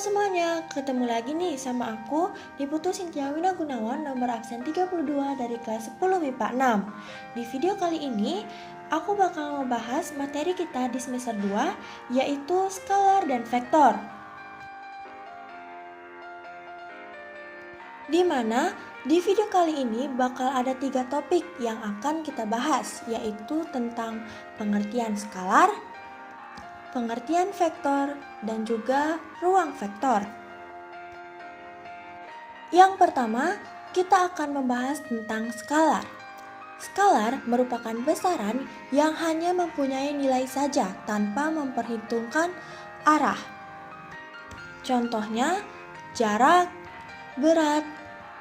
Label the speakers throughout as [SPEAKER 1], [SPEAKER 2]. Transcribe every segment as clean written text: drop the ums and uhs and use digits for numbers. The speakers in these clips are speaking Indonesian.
[SPEAKER 1] semuanya, ketemu lagi nih sama aku di Putu Sintia Wina Gunawan nomor absen 32 dari kelas 10 MIPA 6. Di video kali ini, aku bakal ngebahas materi kita di semester 2 yaitu skalar dan vektor. Di mana di video kali ini bakal ada 3 topik yang akan kita bahas, yaitu tentang pengertian skalar, pengertian vektor, dan juga ruang vektor. Yang pertama, kita akan membahas tentang skalar. Skalar merupakan besaran yang hanya mempunyai nilai saja tanpa memperhitungkan arah. Contohnya, jarak, berat,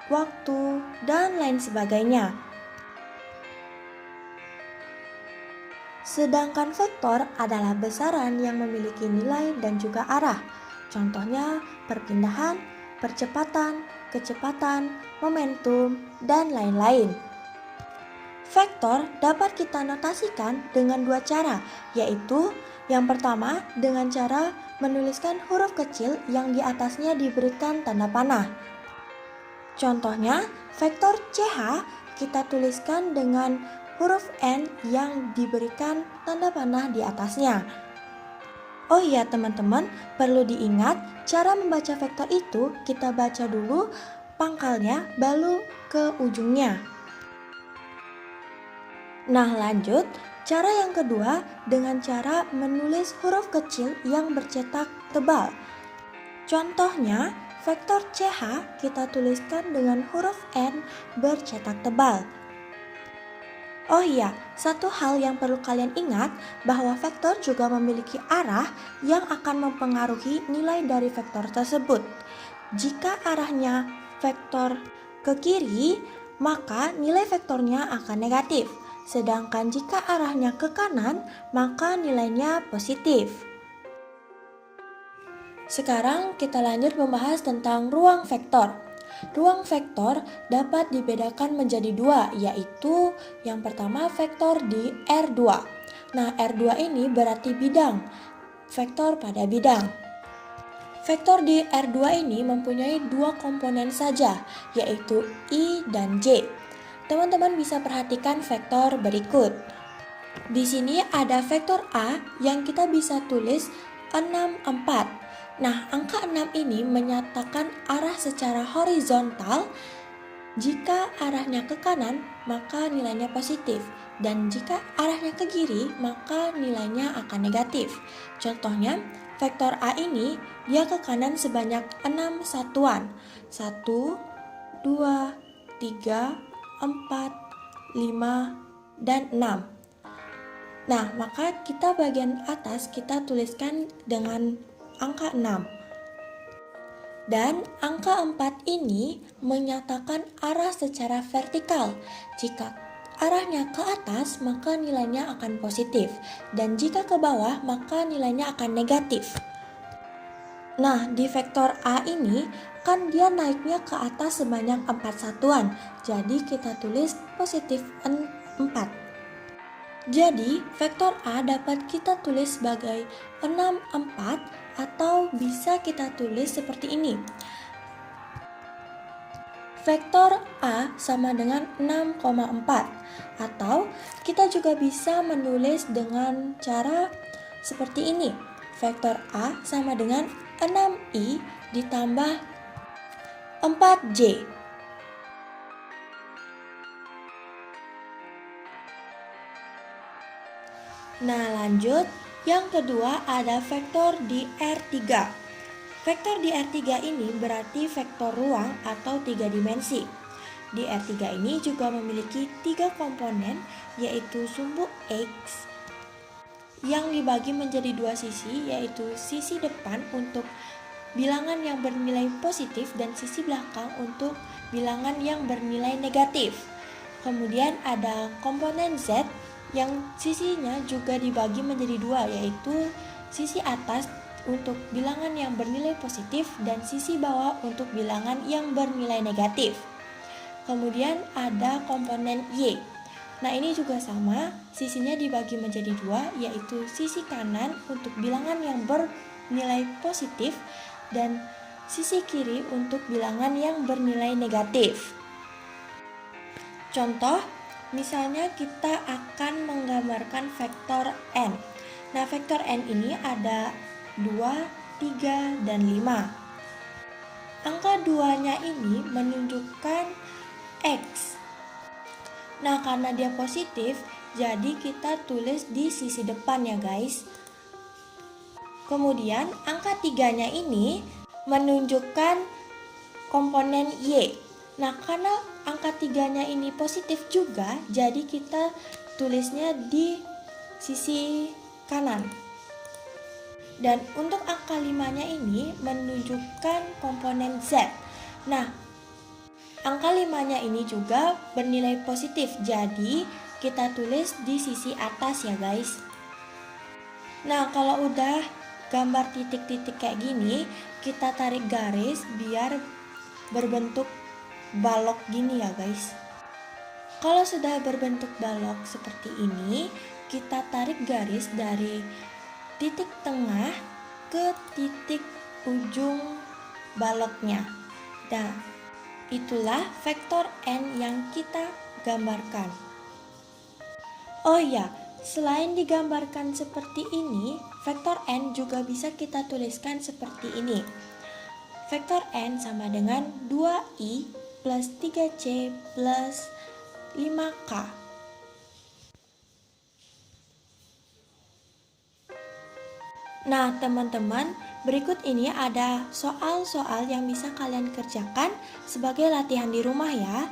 [SPEAKER 1] waktu, dan lain sebagainya. Sedangkan vektor adalah besaran yang memiliki nilai dan juga arah. Contohnya perpindahan, percepatan, kecepatan, momentum, dan lain-lain. Vektor dapat kita notasikan dengan 2 cara, yaitu yang pertama dengan cara menuliskan huruf kecil yang di atasnya diberikan tanda panah. Contohnya, vektor CH kita tuliskan dengan huruf N yang diberikan tanda panah di atasnya. Oh iya teman-teman, perlu diingat cara membaca vektor itu kita baca dulu pangkalnya baru ke ujungnya. Nah lanjut, cara yang kedua dengan cara menulis huruf kecil yang bercetak tebal. Contohnya, vektor CH kita tuliskan dengan huruf N bercetak tebal. Oh iya, satu hal yang perlu kalian ingat bahwa vektor juga memiliki arah yang akan mempengaruhi nilai dari vektor tersebut. Jika arahnya vektor ke kiri, maka nilai vektornya akan negatif. Sedangkan jika arahnya ke kanan, maka nilainya positif. Sekarang kita lanjut membahas tentang ruang vektor. Ruang vektor dapat dibedakan menjadi 2, yaitu yang pertama vektor di R2. Nah, R2 ini berarti bidang, vektor pada bidang. Vektor di R2 ini mempunyai 2 komponen saja, yaitu I dan J. Teman-teman bisa perhatikan vektor berikut. Di sini ada vektor A yang kita bisa tulis 6, 4. Nah, angka 6 ini menyatakan arah secara horizontal. Jika arahnya ke kanan, maka nilainya positif. Dan jika arahnya ke kiri, maka nilainya akan negatif. Contohnya, vektor A ini, dia ke kanan sebanyak 6 satuan. 1, 2, 3, 4, 5, dan 6. Nah, maka kita bagian atas kita tuliskan dengan angka 6. Dan angka 4 ini menyatakan arah secara vertikal. Jika arahnya ke atas, maka nilainya akan positif. Dan jika ke bawah, maka nilainya akan negatif. Nah, di vektor A ini, kan dia naiknya ke atas sebanyak 4 satuan. Jadi kita tulis positif 4. Jadi, vektor A dapat kita tulis sebagai 6, 4 atau bisa kita tulis seperti ini. Vektor A sama dengan 6,4 atau kita juga bisa menulis dengan cara seperti ini. Vektor A sama dengan 6I ditambah 4J. Nah lanjut, yang kedua ada vektor di R3. Vektor di R3 ini berarti vektor ruang atau 3 dimensi. Di R3 ini juga memiliki 3 komponen, yaitu sumbu X yang dibagi menjadi 2 sisi, yaitu sisi depan untuk bilangan yang bernilai positif dan sisi belakang untuk bilangan yang bernilai negatif. Kemudian ada komponen Z yang sisinya juga dibagi menjadi 2, yaitu sisi atas untuk bilangan yang bernilai positif dan sisi bawah untuk bilangan yang bernilai negatif. Kemudian ada komponen Y. Nah, ini juga sama, sisinya dibagi menjadi 2, yaitu sisi kanan untuk bilangan yang bernilai positif dan sisi kiri untuk bilangan yang bernilai negatif. Contoh, misalnya kita akan menggambarkan vektor n. Nah, vektor n ini ada 2, 3, dan 5. Angka 2-nya ini menunjukkan X. Nah, karena dia positif, jadi kita tulis di sisi depan ya guys. Kemudian angka 3-nya ini menunjukkan komponen Y. Nah, karena angka 3-nya ini positif juga, jadi kita tulisnya di sisi kanan. Dan untuk angka 5-nya ini menunjukkan komponen Z. Nah, angka 5-nya ini juga bernilai positif, jadi kita tulis di sisi atas ya guys. Nah, kalau udah gambar titik-titik kayak gini, kita tarik garis biar berbentuk balok gini ya guys. Kalau sudah berbentuk balok seperti ini, kita tarik garis dari titik tengah ke titik ujung baloknya. Nah, itulah vektor n yang kita gambarkan. Oh ya, selain digambarkan seperti ini, vektor n juga bisa kita tuliskan seperti ini. Vektor n sama dengan 2i plus 3c plus 5k. Nah, teman-teman, berikut ini ada soal-soal yang bisa kalian kerjakan sebagai latihan di rumah ya.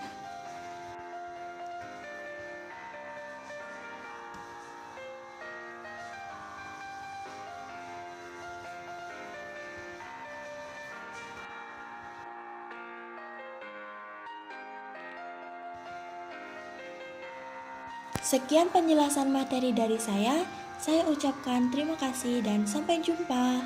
[SPEAKER 1] Sekian penjelasan materi dari saya ucapkan terima kasih dan sampai jumpa.